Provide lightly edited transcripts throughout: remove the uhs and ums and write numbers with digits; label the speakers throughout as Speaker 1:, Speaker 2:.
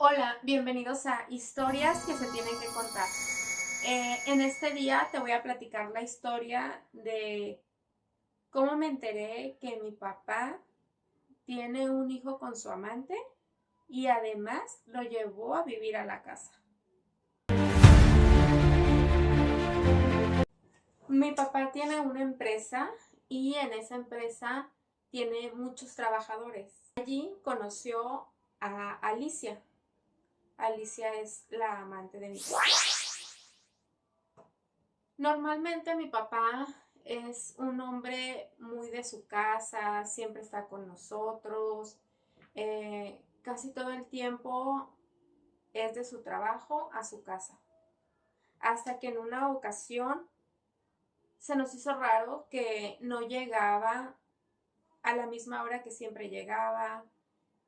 Speaker 1: Hola, bienvenidos a Historias que se tienen que contar. En este día te voy a platicar la historia de cómo me enteré que mi papá tiene un hijo con su amante y además lo llevó a vivir a la casa. Mi papá tiene una empresa y en esa empresa tiene muchos trabajadores. Allí conoció a Alicia. Alicia es la amante de mi papá. Normalmente mi papá es un hombre muy de su casa, siempre está con nosotros, casi todo el tiempo es de su trabajo a su casa. Hasta que en una ocasión se nos hizo raro que no llegaba a la misma hora que siempre llegaba,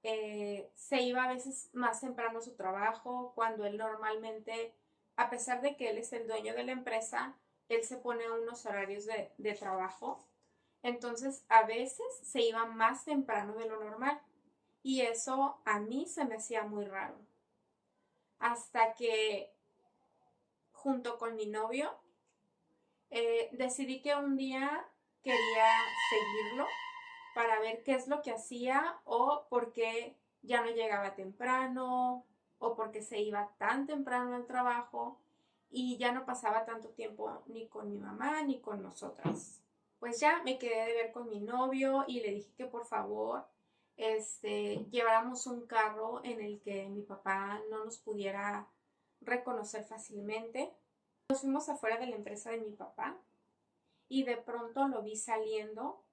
Speaker 1: se iba a veces más temprano a su trabajo, cuando él normalmente, a pesar de que él es el dueño de la empresa, él se pone unos horarios de trabajo. Entonces, a veces se iba más temprano de lo normal. Y eso a mí se me hacía muy raro. Hasta que, junto con mi novio, decidí que un día quería seguirlo para ver qué es lo que hacía o por qué ya no llegaba temprano o por qué se iba tan temprano al trabajo y ya no pasaba tanto tiempo ni con mi mamá ni con nosotras. Pues ya me quedé de ver con mi novio y le dije que por favor lleváramos un carro en el que mi papá no nos pudiera reconocer fácilmente. Nos fuimos afuera de la empresa de mi papá y de pronto lo vi saliendo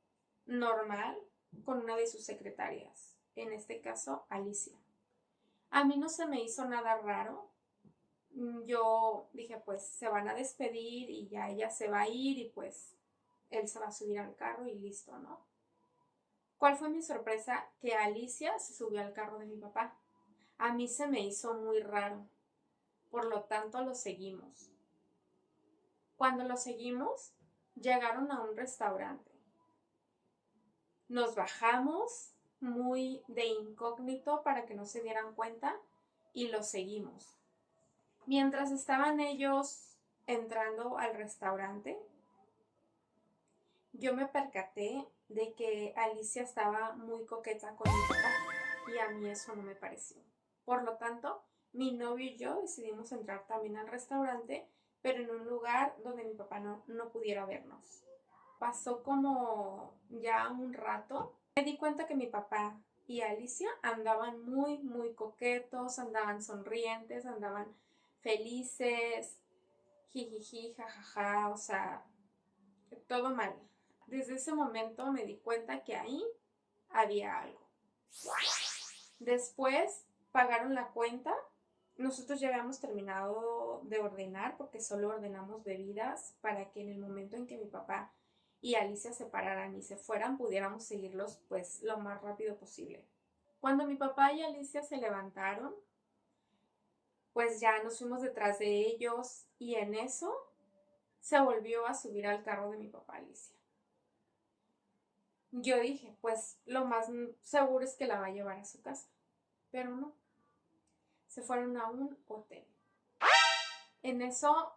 Speaker 1: normal con una de sus secretarias, en este caso Alicia. A mí no se me hizo nada raro. Yo dije, pues se van a despedir y ya ella se va a ir y pues él se va a subir al carro y listo, ¿no? ¿Cuál fue mi sorpresa? Que Alicia se subió al carro de mi papá. A mí se me hizo muy raro, por lo tanto lo seguimos. Cuando lo seguimos, llegaron a un restaurante. Nos bajamos muy de incógnito para que no se dieran cuenta y los seguimos. Mientras estaban ellos entrando al restaurante, yo me percaté de que Alicia estaba muy coqueta con mi papá y a mí eso no me pareció. Por lo tanto, mi novio y yo decidimos entrar también al restaurante, pero en un lugar donde mi papá no pudiera vernos. Pasó como ya un rato. Me di cuenta que mi papá y Alicia andaban muy coquetos, andaban sonrientes, andaban felices, jijiji, jajaja, o sea, todo mal. Desde ese momento me di cuenta que ahí había algo. Después pagaron la cuenta. Nosotros ya habíamos terminado de ordenar porque solo ordenamos bebidas para que en el momento en que mi papá y Alicia se pararan y se fueran pudiéramos seguirlos pues lo más rápido posible. Cuando mi papá y Alicia se levantaron, pues ya nos fuimos detrás de ellos y en eso se volvió a subir al carro de mi papá Alicia. Yo dije, pues lo más seguro es que la va a llevar a su casa, pero no, se fueron a un hotel. En eso,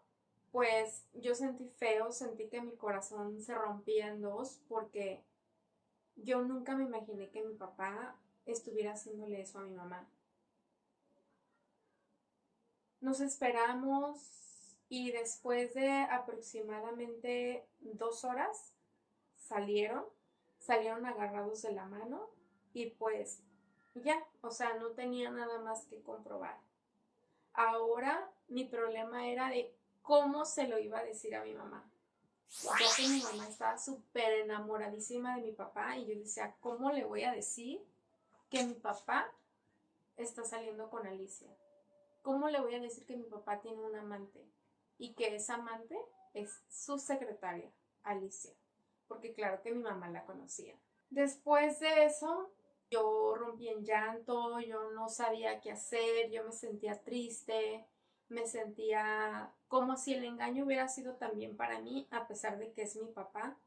Speaker 1: pues yo sentí feo, sentí que mi corazón se rompía en dos porque yo nunca me imaginé que mi papá estuviera haciéndole eso a mi mamá. Nos esperamos y después de aproximadamente 2 horas salieron, salieron agarrados de la mano y pues ya, o sea, no tenía nada más que comprobar. Ahora mi problema era de cómo se lo iba a decir a mi mamá. Ya que mi mamá estaba súper enamoradísima de mi papá y yo decía, ¿cómo le voy a decir que mi papá está saliendo con Alicia? ¿Cómo le voy a decir que mi papá tiene un amante y que esa amante es su secretaria, Alicia? Porque claro que mi mamá la conocía. Después de eso, yo rompí en llanto, yo no sabía qué hacer, yo me sentía triste, me sentía como si el engaño hubiera sido también para mí, a pesar de que es mi papá.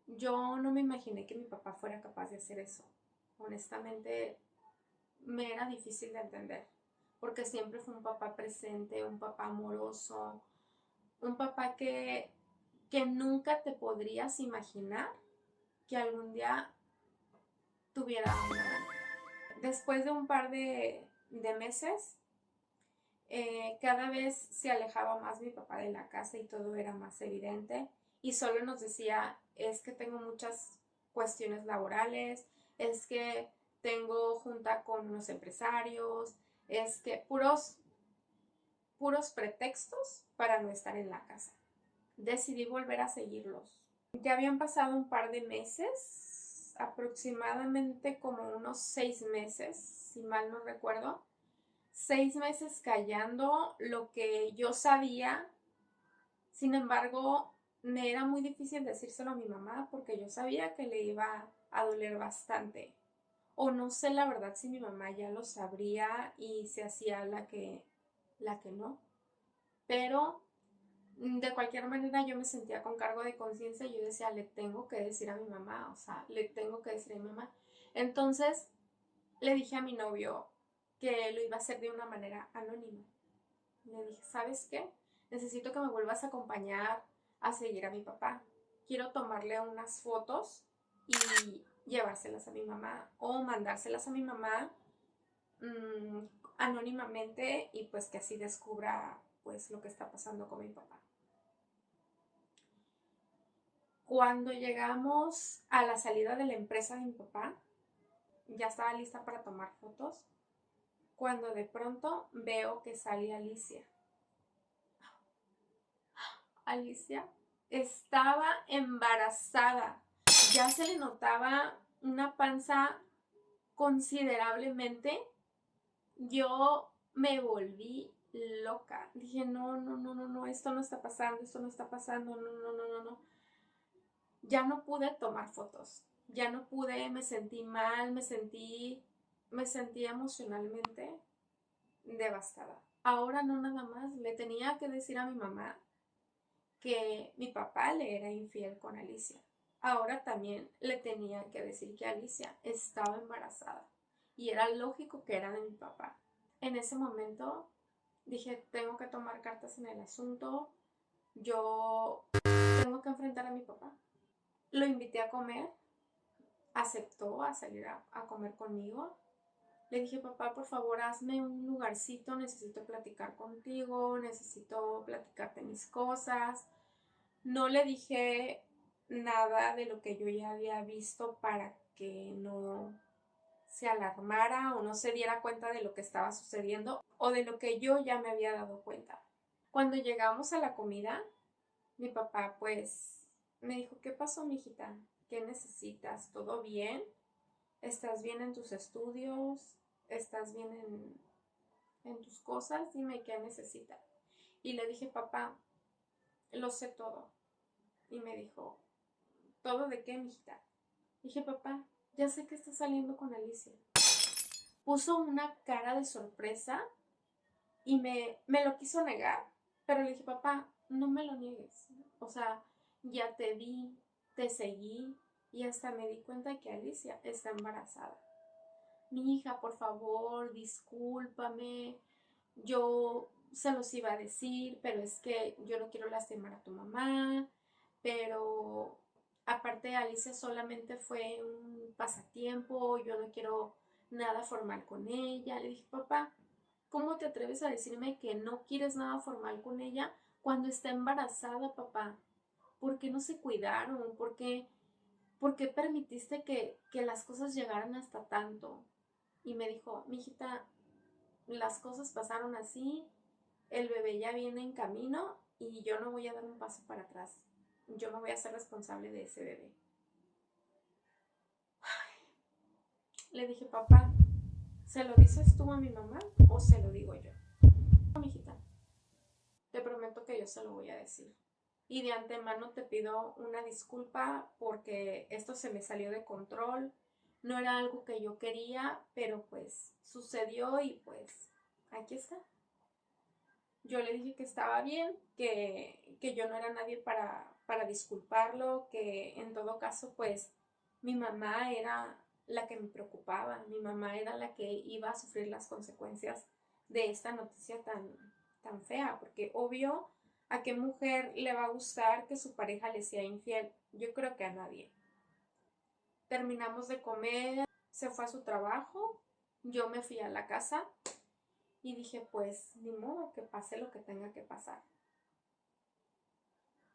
Speaker 1: Yo no me imaginé que mi papá fuera capaz de hacer eso. Honestamente, me era difícil de entender. porque siempre fue un papá presente, un papá amoroso, un papá que nunca te podrías imaginar que algún día tuviera una mano. Después de un par de meses, cada vez se alejaba más mi papá de la casa y todo era más evidente y solo nos decía, es que tengo muchas cuestiones laborales, es que tengo junta con unos empresarios, es que puros pretextos para no estar en la casa. Decidí volver a seguirlos. Ya habían pasado un par de meses, aproximadamente como unos 6 meses, si mal no recuerdo. 6 meses callando lo que yo sabía. Sin embargo, me era muy difícil decírselo a mi mamá porque yo sabía que le iba a doler bastante. O no sé la verdad si mi mamá ya lo sabría y se hacía la que no. Pero de cualquier manera yo me sentía con cargo de conciencia y yo decía, le tengo que decir a mi mamá, o sea, le tengo que decir a mi mamá. Entonces le dije a mi novio que lo iba a hacer de una manera anónima. Le dije, ¿sabes qué? Necesito que me vuelvas a acompañar a seguir a mi papá. Quiero tomarle unas fotos y llevárselas a mi mamá o mandárselas a mi mamá mmm, anónimamente y pues que así descubra pues lo que está pasando con mi papá. Cuando llegamos a la salida de la empresa de mi papá, ya estaba lista para tomar fotos, cuando de pronto veo que sale Alicia. Alicia estaba embarazada. Ya se le notaba una panza considerablemente. Yo me volví loca. Dije, no, no, no, no, no, esto no está pasando, esto no está pasando, no, no, no, no, no. Ya no pude tomar fotos. Ya no pude, me sentí mal, me sentí emocionalmente devastada. Ahora no nada más, le tenía que decir a mi mamá que mi papá le era infiel con Alicia. Ahora también le tenía que decir que Alicia estaba embarazada y era lógico que era de mi papá. En ese momento dije, tengo que tomar cartas en el asunto, yo tengo que enfrentar a mi papá. Lo invité a comer, aceptó a salir a comer conmigo. Le dije, papá, por favor, hazme un lugarcito, necesito platicar contigo, necesito platicarte mis cosas. No le dije nada de lo que yo ya había visto para que no se alarmara o no se diera cuenta de lo que estaba sucediendo o de lo que yo ya me había dado cuenta. Cuando llegamos a la comida, mi papá pues me dijo, ¿qué pasó, mijita? ¿Qué necesitas? ¿Todo bien? ¿Estás bien en tus estudios? ¿Estás bien en tus cosas? Dime qué necesitas. Y le dije, papá, lo sé todo. Y me dijo, ¿todo de qué, mijita? Dije, papá, ya sé que estás saliendo con Alicia. Puso una cara de sorpresa y me lo quiso negar, pero le dije, papá, no me lo niegues. O sea, ya te vi, te seguí y hasta me di cuenta de que Alicia está embarazada. Mi hija, por favor, discúlpame. Yo se los iba a decir, pero es que yo no quiero lastimar a tu mamá. Pero aparte, Alicia solamente fue un pasatiempo, yo no quiero nada formal con ella. Le dije, papá, ¿cómo te atreves a decirme que no quieres nada formal con ella cuando está embarazada, papá? ¿Por qué no se cuidaron? ¿Por qué permitiste que las cosas llegaran hasta tanto? Y me dijo, mijita, las cosas pasaron así, el bebé ya viene en camino y yo no voy a dar un paso para atrás. Yo me voy a hacer responsable de ese bebé. Le dije, papá, ¿se lo dices tú a mi mamá o se lo digo yo? No, mijita, te prometo que yo se lo voy a decir. Y de antemano te pido una disculpa porque esto se me salió de control. No era algo que yo quería, pero pues sucedió y pues aquí está. Yo le dije que estaba bien, que yo no era nadie para disculparlo, que en todo caso pues mi mamá era la que me preocupaba, mi mamá era la que iba a sufrir las consecuencias de esta noticia tan fea, porque obvio, ¿a qué mujer le va a gustar que su pareja le sea infiel? Yo creo que a nadie. Terminamos de comer, se fue a su trabajo, yo me fui a la casa y dije, pues ni modo, que pase lo que tenga que pasar.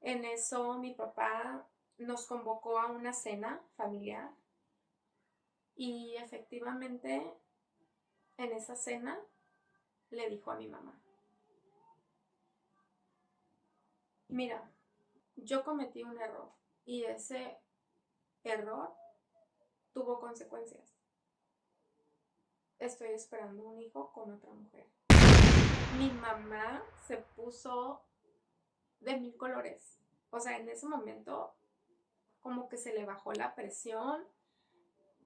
Speaker 1: En eso mi papá nos convocó a una cena familiar y efectivamente en esa cena le dijo a mi mamá, mira, yo cometí un error y ese error tuvo consecuencias. Estoy esperando un hijo con otra mujer. Mi mamá se puso de mil colores. O sea, en ese momento como que se le bajó la presión.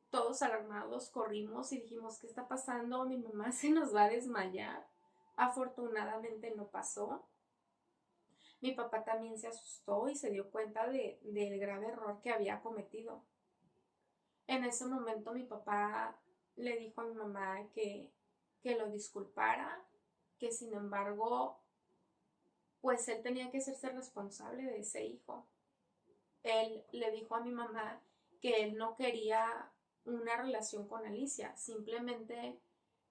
Speaker 1: Todos alarmados corrimos y dijimos, ¿qué está pasando? Mi mamá se nos va a desmayar. Afortunadamente no pasó. Mi papá también se asustó y se dio cuenta del grave error que había cometido. En ese momento mi papá le dijo a mi mamá que lo disculpara, que sin embargo, pues él tenía que hacerse responsable de ese hijo. Él le dijo a mi mamá que él no quería una relación con Alicia, simplemente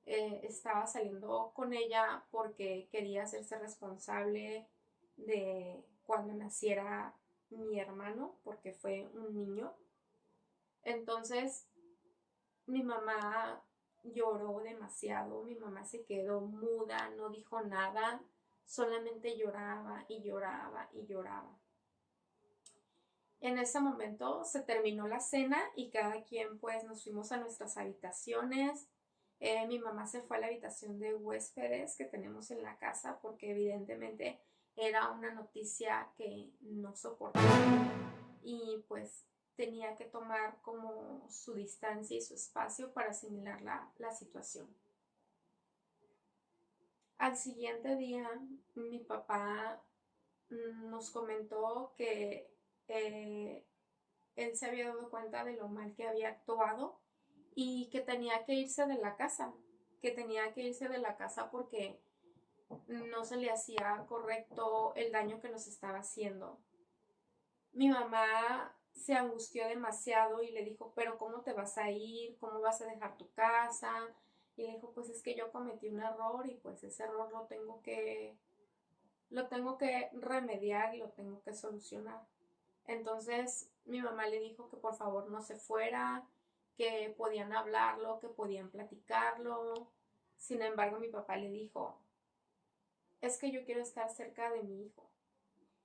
Speaker 1: estaba saliendo con ella porque quería hacerse responsable de cuando naciera mi hermano, porque fue un niño. Entonces mi mamá lloró demasiado, mi mamá se quedó muda, no dijo nada, solamente lloraba y lloraba y lloraba. En ese momento se terminó la cena y cada quien pues nos fuimos a nuestras habitaciones. Mi mamá se fue a la habitación de huéspedes que tenemos en la casa porque evidentemente era una noticia que no soportaba y pues tenía que tomar como su distancia y su espacio para asimilar la situación. Al siguiente día mi papá nos comentó que eh, él se había dado cuenta de lo mal que había actuado y que tenía que irse de la casa, porque no se le hacía correcto el daño que nos estaba haciendo. Mi mamá se angustió demasiado y le dijo, pero ¿cómo te vas a ir? ¿Cómo vas a dejar tu casa? Y le dijo, pues es que yo cometí un error y pues ese error lo tengo que remediar y lo tengo que solucionar. Entonces mi mamá le dijo que por favor no se fuera, que podían hablarlo, que podían platicarlo. Sin embargo, mi papá le dijo, es que yo quiero estar cerca de mi hijo.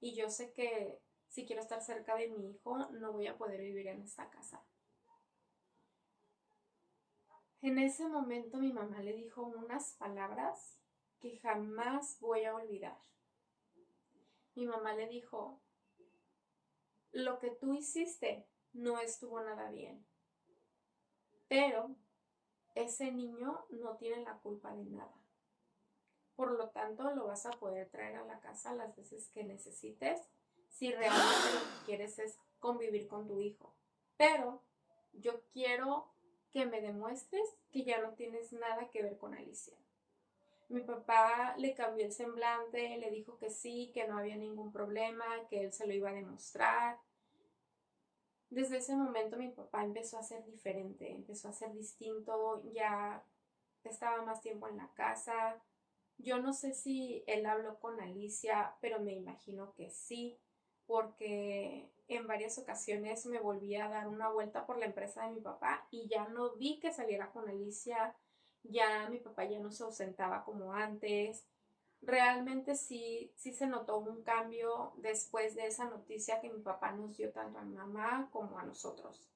Speaker 1: Y yo sé que si quiero estar cerca de mi hijo, no voy a poder vivir en esta casa. En ese momento mi mamá le dijo unas palabras que jamás voy a olvidar. Mi mamá le dijo, lo que tú hiciste no estuvo nada bien, pero ese niño no tiene la culpa de nada. Por lo tanto, lo vas a poder traer a la casa las veces que necesites si realmente lo que quieres es convivir con tu hijo. Pero yo quiero que me demuestres que ya no tienes nada que ver con Alicia. Mi papá le cambió el semblante, le dijo que sí, que no había ningún problema, que él se lo iba a demostrar. Desde ese momento mi papá empezó a ser diferente, empezó a ser distinto, ya estaba más tiempo en la casa. Yo no sé si él habló con Alicia, pero me imagino que sí, porque en varias ocasiones me volví a dar una vuelta por la empresa de mi papá y ya no vi que saliera con Alicia, ya mi papá ya no se ausentaba como antes. Realmente sí se notó un cambio después de esa noticia que mi papá nos dio tanto a mi mamá como a nosotros.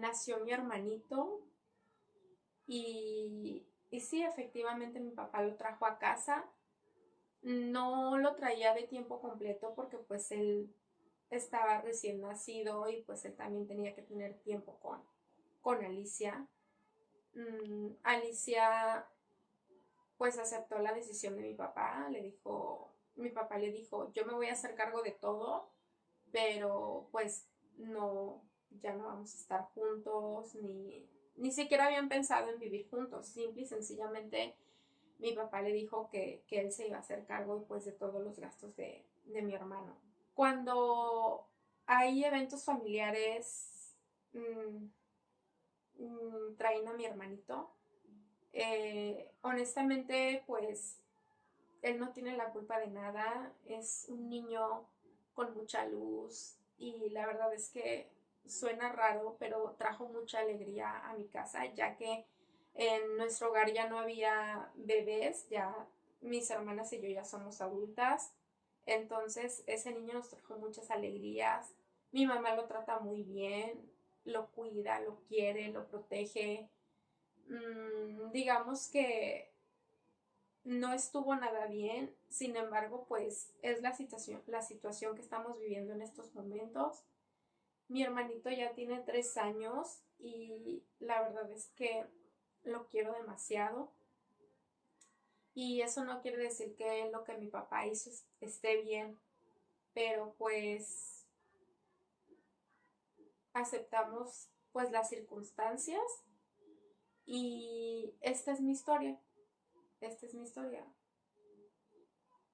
Speaker 1: Nació mi hermanito y sí, efectivamente mi papá lo trajo a casa. No lo traía de tiempo completo porque pues él estaba recién nacido y pues él también tenía que tener tiempo con Alicia. Alicia pues aceptó la decisión de mi papá le dijo, yo me voy a hacer cargo de todo, pero pues no, ya no vamos a estar juntos, ni siquiera habían pensado en vivir juntos. Simple y sencillamente mi papá le dijo que él se iba a hacer cargo pues de todos los gastos de mi hermano. Cuando hay eventos familiares, traen a mi hermanito. Honestamente, pues él no tiene la culpa de nada. Es un niño con mucha luz y la verdad es que suena raro, pero trajo mucha alegría a mi casa, ya que en nuestro hogar ya no había bebés, ya mis hermanas y yo ya somos adultas. Entonces ese niño nos trajo muchas alegrías. Mi mamá lo trata muy bien, lo cuida, lo quiere, lo protege. Digamos que no estuvo nada bien, sin embargo, pues es la situación que estamos viviendo en estos momentos. Mi hermanito ya tiene 3 años y la verdad es que lo quiero demasiado. Y eso no quiere decir que lo que mi papá hizo esté bien, pero pues aceptamos pues las circunstancias y esta es mi historia. Esta es mi historia.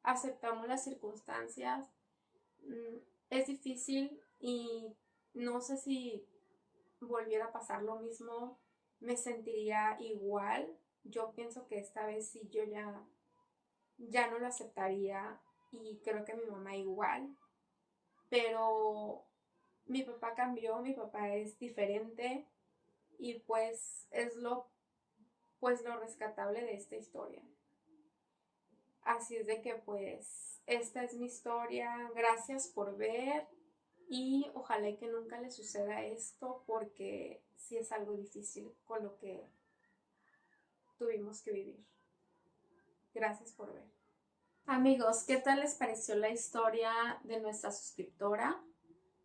Speaker 1: Aceptamos las circunstancias. Es difícil y no sé si volviera a pasar lo mismo, me sentiría igual. Yo pienso que esta vez sí yo ya no lo aceptaría y creo que mi mamá igual. Pero mi papá cambió, mi papá es diferente y pues es lo rescatable de esta historia. Así es de que pues esta es mi historia. Gracias por ver y ojalá que nunca le suceda esto porque sí es algo difícil con lo que tuvimos que vivir. Gracias por ver. Amigos, ¿qué tal les pareció la historia de nuestra suscriptora?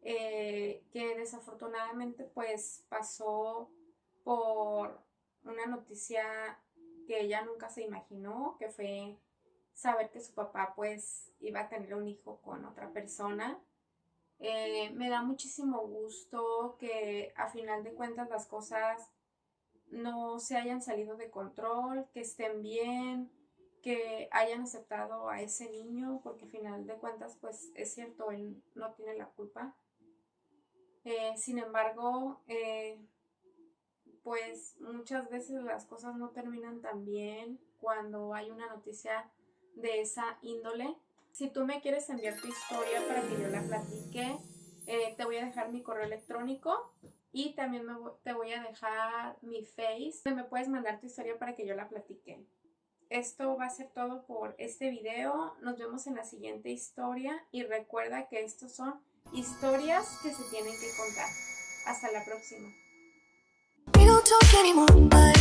Speaker 1: Que desafortunadamente pues pasó por una noticia que ella nunca se imaginó, que fue saber que su papá pues iba a tener un hijo con otra persona. Me da muchísimo gusto que a final de cuentas las cosas no se hayan salido de control, que estén bien, que hayan aceptado a ese niño, porque a final de cuentas pues es cierto, él no tiene la culpa. Sin embargo, pues muchas veces las cosas no terminan tan bien cuando hay una noticia de esa índole. Si tú me quieres enviar tu historia para que yo la platique, te voy a dejar mi correo electrónico y también te voy a dejar mi Face, donde me puedes mandar tu historia para que yo la platique. Esto va a ser todo por este video. Nos vemos en la siguiente historia y recuerda que estos son historias que se tienen que contar. Hasta la próxima. We don't talk anymore.